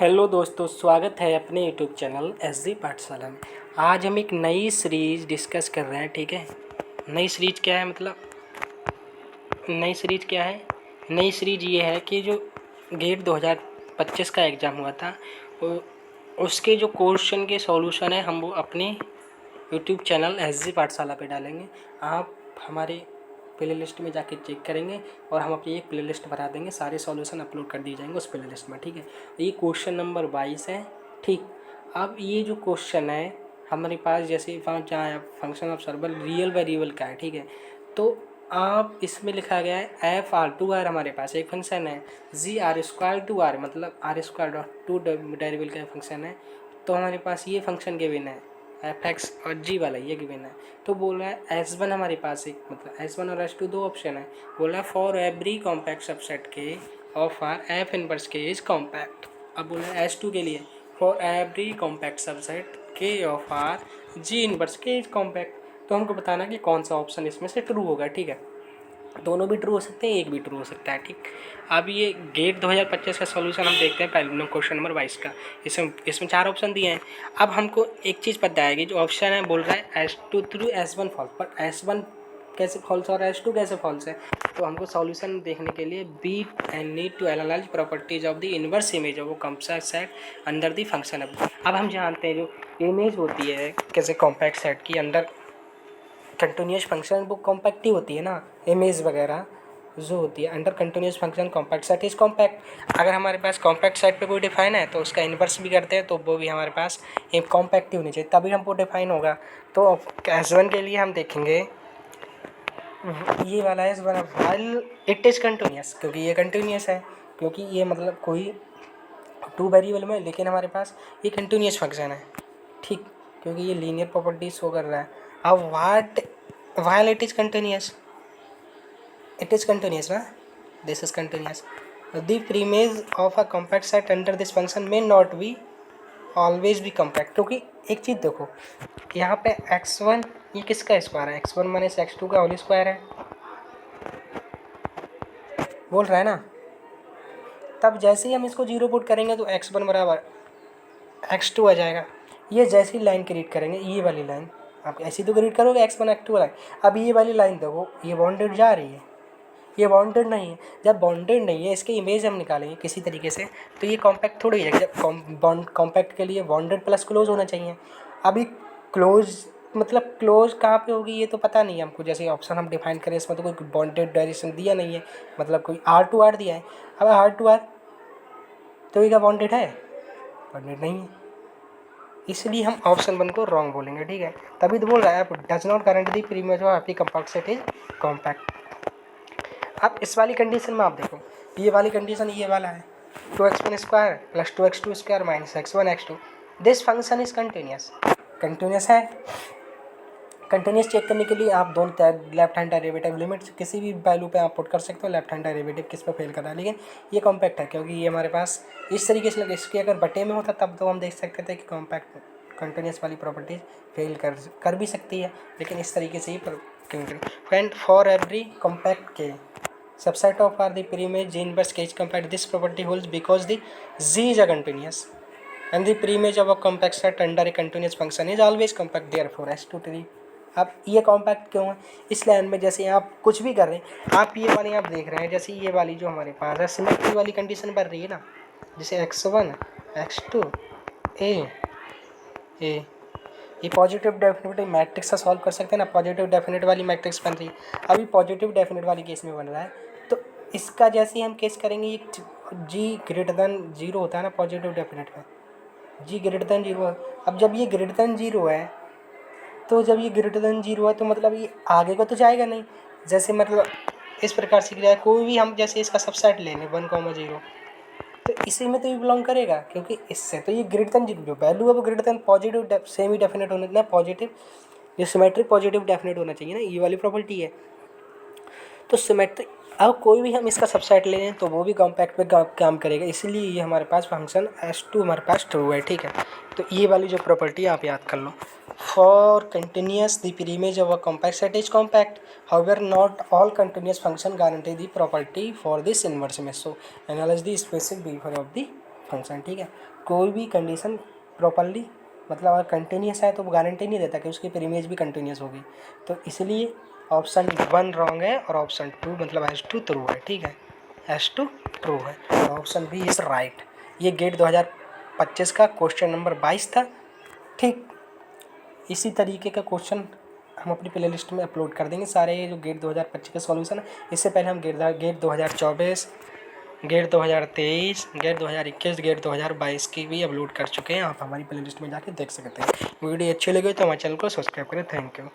Hello दोस्तों, स्वागत है अपने यूट्यूब चैनल एसजी पाठशाला में। आज हम एक नई सीरीज डिस्कस कर रहे हैं। ठीक है, नई सीरीज क्या है? नई सीरीज ये है कि जो गेट 2025 का एग्ज़ाम हुआ था उसके जो क्वेश्चन के सॉल्यूशन है हम वो अपने यूट्यूब चैनल एसजी पाठशाला पे डालेंगे। आप हमारे प्ले लिस्ट में जाके चेक करेंगे और हम अपनी एक प्ले लिस्ट बना देंगे, सारे सॉल्यूशन अपलोड कर दिए जाएंगे उस प्ले लिस्ट में। ठीक है, ये क्वेश्चन नंबर 22 है। ठीक, अब ये जो क्वेश्चन है हमारे पास, जैसे जहाँ फंक्शन ऑफ सर्वल रियल वेरिएबल का है। ठीक है, तो आप इसमें लिखा गया है एफ आर टू आर, हमारे पास एक फंक्शन है g R square to R, मतलब R square dot two variable का फंक्शन है। तो हमारे पास ये फंक्शन गिवन है एफ एक्स और जी वाला, ये गिवन है। तो बोल रहा है एस वन हमारे पास एक, मतलब एस वन और एस टू दो ऑप्शन है। बोल रहा है फॉर एवरी कॉम्पैक्ट सबसेट के ऑफ आर एफ इनवर्स के इज कॉम्पैक्ट। अब बोल रहा है एस टू के लिए फॉर एवरी कॉम्पैक्ट सबसेट के ऑफ आर जी इनवर्स के इज कॉम्पैक्ट। तो हमको बताना कि कौन सा ऑप्शन इसमें से ट्रू होगा। ठीक है, दोनों भी ट्रू हो सकते हैं, एक भी ट्रू हो सकता है। ठीक, अब ये गेट 2025 का सॉल्यूशन हम देखते हैं। पहले क्वेश्चन नंबर 22 का, इसमें 4 ऑप्शन दिए हैं। अब हमको एक चीज़ पता है कि जो ऑप्शन है बोल रहा है S two through S one falls, पर एस वन कैसे फॉल्स और एस टू कैसे फॉल्स है? तो हमको सॉल्यूशन देखने के लिए we and need to analyse properties of the inverse image of compact set under the function. अब हम जानते हैं जो इमेज होती है कैसे कॉम्पैक्ट सेट की अंडर कंटिन्यूस फंक्शन, वो कॉम्पैक्ट ही होती है ना। इमेज वगैरह जो होती है under continuous function compact set is compact. अगर हमारे पास कॉम्पैक्ट सेट पे कोई डिफाइन है तो उसका इन्वर्स भी करते हैं, तो वो भी हमारे पास एक कॉम्पैक्ट ही होनी चाहिए, तभी हमको डिफाइन होगा। तो एस वन के लिए हम देखेंगे ये वाला है वाइल इट इज़ कंटिन्यूस, क्योंकि ये कंटिन्यूस है, क्योंकि ये मतलब कोई टू वेरिएबल में, लेकिन हमारे पास ये कंटिन्यूस फंक्शन है। ठीक, क्योंकि ये लीनियर प्रॉपर्टी शो कर रहा है। अब what while it is continuous, it is continuous ना, this is continuous. The premise of a compact set under this function may not be always be compact, क्योंकि एक चीज़ देखो यहाँ पे x1 ये किसका स्क्वायर है? x1 माइनस x2 का होल स्क्वायर है, बोल रहा है ना। तब जैसे ही हम इसको जीरो पुट करेंगे तो x1 बराबर x2 आ जाएगा। ये जैसी लाइन क्रिएट करेंगे, ये वाली लाइन आप ऐसी तो क्रिएट करोगे x1 x2 वाला। अब ये वाली लाइन देखो, ये बाउंडेड जा रही है, ये बाउंडेड नहीं है। जब बाउंडेड नहीं है, इसकी इमेज हम निकालेंगे किसी तरीके से, तो ये कॉम्पैक्ट थोड़ी है। जब कॉम्पैक्ट के लिए बाउंडेड प्लस क्लोज होना चाहिए। अभी क्लोज मतलब क्लोज कहाँ पे होगी ये तो पता नहीं है हमको। जैसे ऑप्शन हम डिफाइन करें, इसमें तो कोई बाउंडेड डायरेक्शन दिया नहीं है, मतलब कोई आर टू आर दिया है। अब आर टू आर तो ये क्या बाउंडेड है? बाउंडेड नहीं है, इसलिए हम ऑप्शन वन को रॉन्ग बोलेंगे। ठीक है, तभी तो बोल रहा है does not guarantee the premium of happy compact set is compact. अब इस वाली कंडीशन में आप देखो, ये वाली कंडीशन ये वाला है 2x1 square plus 2x2 square minus x1 x2, this function is continuous. Continuous है, कंटिन्यूस चेक करने के लिए आप दोनों लेफ्ट हैंड डेरिवेटिव लिमिट किसी भी वैल्यू पे आप पुट कर सकते हो। लेफ्ट हैंड डेरिवेटिव किस पे फेल कर रहा है, लेकिन ये कॉम्पैक्ट है क्योंकि ये हमारे पास इस तरीके से इसके अगर बटे में होता तब तो हम देख सकते थे कि कॉम्पैक्ट कंटिन्यूस वाली प्रॉपर्टीज फेल कर भी सकती है, लेकिन इस तरीके से ही फ्रेंड फॉर एवरी कॉम्पैक्ट के subset of R the preimage G inverse K is compact. This property holds because the Z is a continuous and the preimage of a compact set under a continuous function is always compact. Therefore S2 3। अब ये compact क्यों है? इस line में जैसे आप कुछ भी कर रहे हैं, आप ये वाली आप देख रहे हैं, जैसे ये वाली जो हमारे पास है सिमेट्री वाली कंडीशन बन रही है ना, जैसे x1 x2 ए ये पॉजिटिव डेफिनेट मैट्रिक्स से सॉल्व कर सकते हैं ना। पॉजिटिव डेफिनेट वाली मैट्रिक्स बन रही है, अभी पॉजिटिव डेफिनेट वाली केस में बन रहा है। तो इसका जैसे ही हम केस करेंगे, ये जी ग्रेटर दैन जीरो होता है ना पॉजिटिव डेफिनेट में, जी ग्रेटर दैन जीरो। अब जब ये ग्रेटर दैन जीरो है, तो जब ये ग्रेटर दैन जीरो है तो मतलब ये आगे को तो जाएगा नहीं। जैसे मतलब इस प्रकार से जाए, कोई भी हम जैसे इसका सबसेट ले लें 1,0, तो इसी में तो ये बिलोंग करेगा, क्योंकि इससे तो ये ग्रेटर दैन जीरो जो वैल्यू है वो greater than positive semi definite होना चाहिए, पॉजिटिव ये सिमेट्रिक पॉजिटिव डेफिनेट होना चाहिए ना, ये वाली प्रॉपर्टी है। तो सिमेट्रिक अब कोई भी हम इसका सबसेट ले लें तो वो भी कॉम्पैक्ट पे काम करेगा, इसलिए ये हमारे पास फंक्शन S2 हमारे पास ट्रू है। ठीक है, तो ये वाली जो प्रॉपर्टी आप याद कर लो। For continuous the preimage of a compact set is compact, however not all continuous function guarantee the property for this inverse में। So analyse the specific behaviour of the function, ठीक है। कोई भी कंडीशन प्रॉपरली मतलब अगर continuous है तो वो गारंटी नहीं देता कि उसकी फिर इमेज भी कंटिन्यूस होगी। तो इसलिए ऑप्शन 1 रॉन्ग है और ऑप्शन 2 मतलब S2 ट्रू है, ठीक है। S2 ट्रू है, तो ऑप्शन बी इज राइट। ये गेट 2025 का क्वेश्चन नंबर 22 था, ठीक। इसी तरीके का क्वेश्चन हम अपनी प्ले लिस्ट में अपलोड कर देंगे सारे जो गेट 2025 के सॉल्यूशन है। इससे पहले हम गेट 2024, गेट 2023, गेट 2021, गेट 2022 की भी अपलोड कर चुके हैं। आप हमारी प्ले लिस्ट में जाके देख सकते हैं। वीडियो अच्छी लगी तो हमारे चैनल को सब्सक्राइब करें। Thank you.